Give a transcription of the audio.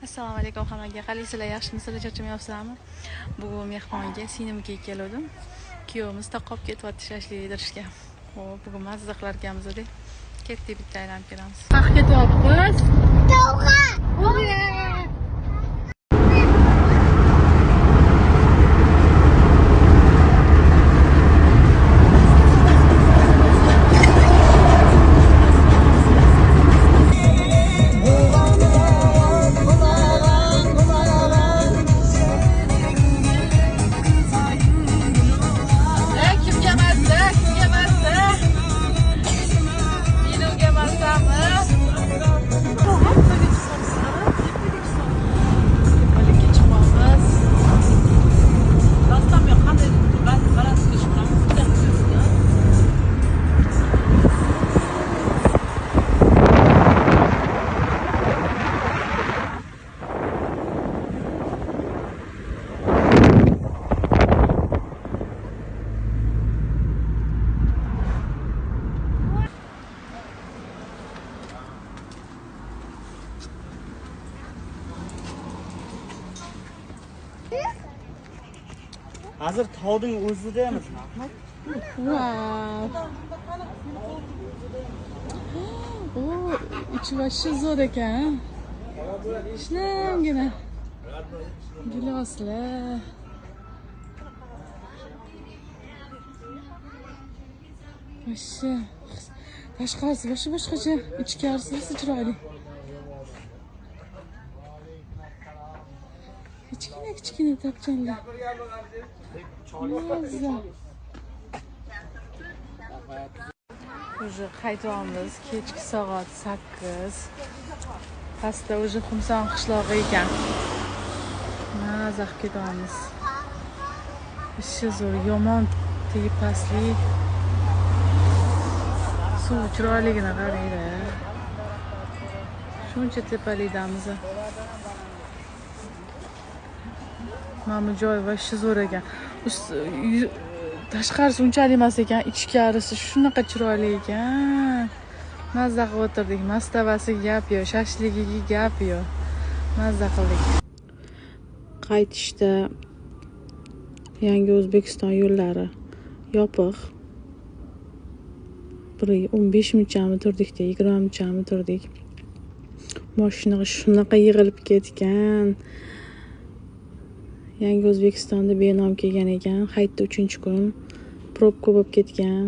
Assalomu alaykum hammaga. Qalaysizlar, yaxshimisizlar, charchamayapsizlarmi? Bugun mehmonga sinimga keldim. Kuyovimiz taqob ketyapti shashlik yedirishga. Xo'p, bugun mazza qilar ekanmiz-da. Ketdik, bitta aylanib kelamiz. Vaqt ketyapmiz. To'g'ri. Hozir tog'ning o'zidamiz, Ahmad. Wow. Oo, içi başı zo'r ekan. Shinamgina. Giloslar. Başı. Tashqarisi boshqacha, ichkarisi chiroyli. Kichkina tokchanlar. Mazza. Уже qaytyapmiz. Kechki soat 8. Pastda уже Xumson qishlog'i ekan. Mazza qilib ketyapmiz. Ishi zo'r, yomon tegib pastlik. Suv chiroyligini qaranglar. Shuncha tepalikdamiz. Mana bu joy va ishi zo'r ekan. Tashqarisi unchalik emas ekan, ichkarisi shunaqa chiroyli ekan. Mazza qilib o'tirdik. Mastavasiga gap yo'q, shashligiga gap yo'q. Mazza qildik. Qaytishda Yangi O'zbekiston yo'llari yopiq. 15 minutchami turdik-da, 20 minutchami turdik. Mashinaga shunaqa yig'ilib ketgan. Yangi O'zbekistonda benom kelgan ekan. Hayitda 3-kun probka bo'lib ketgan.